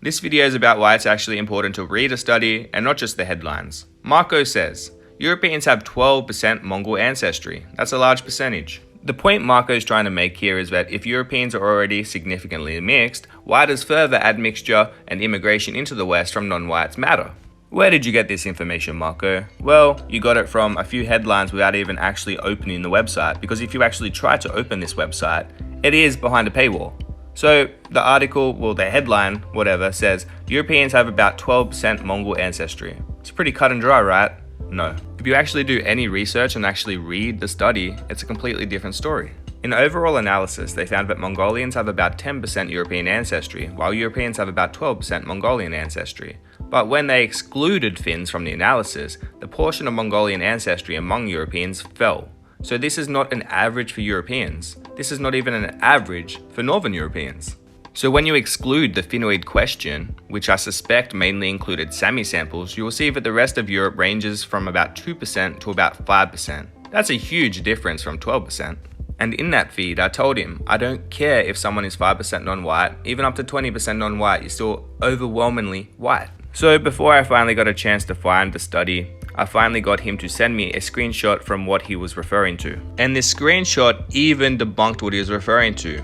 This video is about why it's actually important to read a study and not just the headlines. Marco says, Europeans have 12% Mongol ancestry. That's a large percentage. The point Marco is trying to make here is that if Europeans are already significantly mixed, why does further admixture and immigration into the West from non-whites matter? Where did you get this information, Marco? Well, you got it from a few headlines without even actually opening the website, because if you actually try to open this website, it is behind a paywall. So the article, well, the headline, whatever, says Europeans have about 12% Mongol ancestry. It's pretty cut and dry, right? No. If you actually do any research and actually read the study, it's a completely different story. In overall analysis, they found that Mongolians have about 10% European ancestry, while Europeans have about 12% Mongolian ancestry. But when they excluded Finns from the analysis, the portion of Mongolian ancestry among Europeans fell. So this is not an average for Europeans. This is not even an average for Northern Europeans. So when you exclude the Finnish Question, which I suspect mainly included Sami samples, you will see that the rest of Europe ranges from about 2% to about 5%. That's a huge difference from 12%. And in that feed, I told him, I don't care if someone is 5% non-white, even up to 20% non-white, you're still overwhelmingly white. So before I finally got a chance to find the study, I finally got him to send me a screenshot from what he was referring to. And this screenshot even debunked what he was referring to.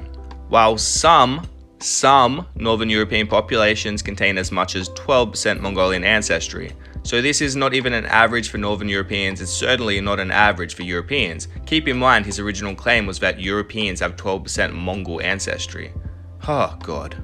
While some Northern European populations contain as much as 12% Mongolian ancestry. So this is not even an average for Northern Europeans, it's certainly not an average for Europeans. Keep in mind his original claim was that Europeans have 12% Mongol ancestry. Oh god.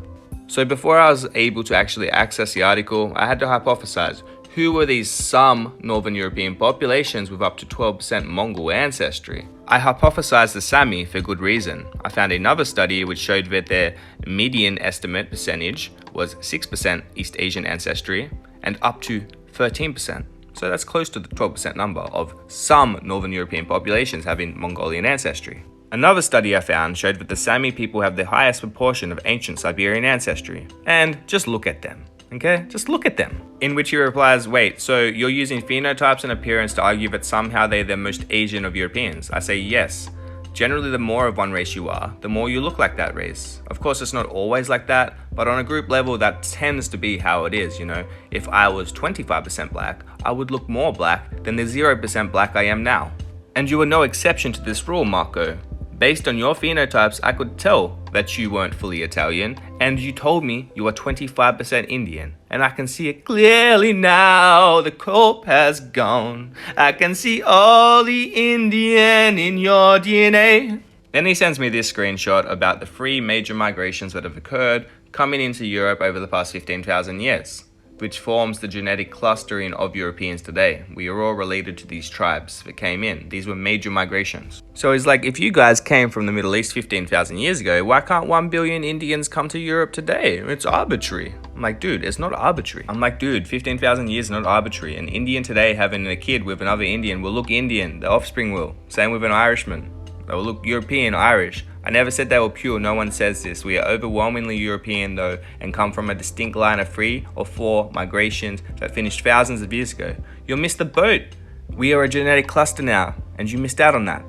So before I was able to actually access the article, I had to hypothesize, who were these some Northern European populations with up to 12% Mongol ancestry? I hypothesized the Sami for good reason. I found another study which showed that their median estimate percentage was 6% East Asian ancestry and up to 13%. So that's close to the 12% number of some Northern European populations having Mongolian ancestry. Another study I found showed that the Sami people have the highest proportion of ancient Siberian ancestry. And just look at them. Okay, just look at them. In which he replies, wait, so you're using phenotypes and appearance to argue that somehow they're the most Asian of Europeans? I say yes. Generally, the more of one race you are, the more you look like that race. Of course, it's not always like that, but on a group level, that tends to be how it is, you know? If I was 25% black, I would look more black than the 0% black I am now. And you are no exception to this rule, Marco. Based on your phenotypes, I could tell that you weren't fully Italian, and you told me you are 25% Indian. And I can see it clearly now, the cope has gone. I can see all the Indian in your DNA. Then he sends me this screenshot about the 3 major migrations that have occurred coming into Europe over the past 15,000 years, which forms the genetic clustering of Europeans today. We are all related to these tribes that came in. These were major migrations. So it's like, if you guys came from the Middle East 15,000 years ago, why can't 1 billion Indians come to Europe today? It's arbitrary. I'm like, dude, it's not arbitrary. I'm like, dude, 15,000 years is not arbitrary. An Indian today having a kid with another Indian will look Indian. The offspring will. Same with an Irishman. They will look European, Irish. I never said they were pure, no one says this. We are overwhelmingly European though, and come from a distinct line of 3 or 4 migrations that finished thousands of years ago. You'll miss the boat. We are a genetic cluster now, and you missed out on that.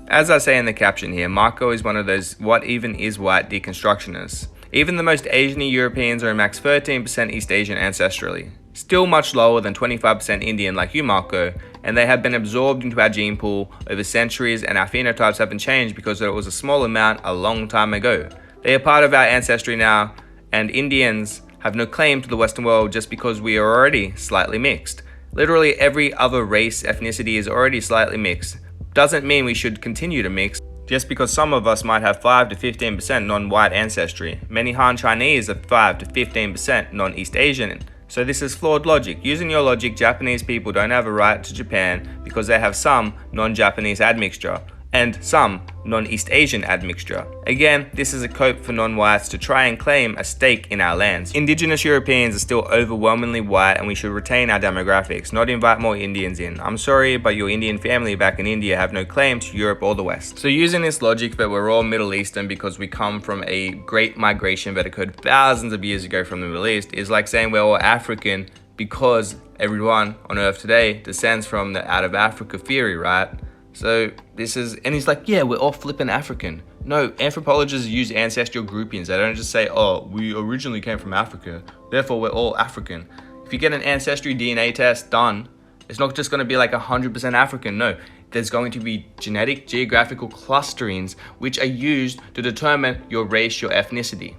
As I say in the caption here, Marco is one of those what even is white deconstructionists. Even the most Asian Europeans are a max 13% East Asian ancestrally. Still much lower than 25% Indian like you, Marco, and they have been absorbed into our gene pool over centuries, and our phenotypes haven't changed because it was a small amount a long time ago. They are part of our ancestry now, and Indians have no claim to the Western world just because we are already slightly mixed. Literally every other race, ethnicity is already slightly mixed. Doesn't mean we should continue to mix. Just because some of us might have 5 to 15% non-white ancestry. Many Han Chinese are 5 to 15% non-East Asian. So this is flawed logic. Using your logic, Japanese people don't have a right to Japan because they have some non-Japanese admixture and some non-East Asian admixture. Again, this is a cope for non-whites to try and claim a stake in our lands. Indigenous Europeans are still overwhelmingly white, and we should retain our demographics, not invite more Indians in. I'm sorry, but your Indian family back in India have no claim to Europe or the West. So using this logic that we're all Middle Eastern because we come from a great migration that occurred thousands of years ago from the Middle East is like saying we're all African because everyone on Earth today descends from the out of Africa theory, right? So and he's like, yeah, we're all flipping African. No, anthropologists use ancestral groupings. They don't just say, oh, we originally came from Africa, therefore we're all African. If you get an ancestry DNA test done, it's not just going to be like 100% African. No, there's going to be genetic geographical clusterings which are used to determine your race, your ethnicity.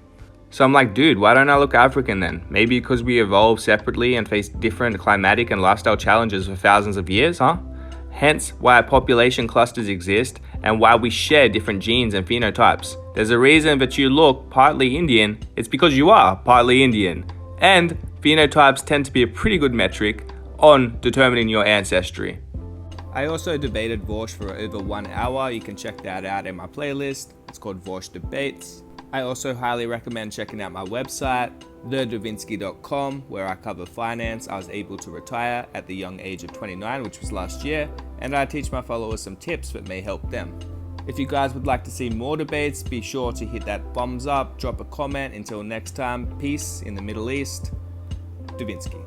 So I'm like, dude, why don't I look African then? Maybe because we evolved separately and faced different climatic and lifestyle challenges for thousands of years, huh? Hence why population clusters exist and why we share different genes and phenotypes. There's a reason that you look partly Indian. It's because you are partly Indian. And phenotypes tend to be a pretty good metric on determining your ancestry. I also debated Vorsh for over 1 hour. You can check that out in my playlist. It's called Vorsh Debates. I also highly recommend checking out my website, thedavinsky.com, where I cover finance. I was able to retire at the young age of 29, which was last year, and I teach my followers some tips that may help them. If you guys would like to see more debates, be sure to hit that thumbs up, drop a comment. Until next time, peace in the Middle East. Davinsky.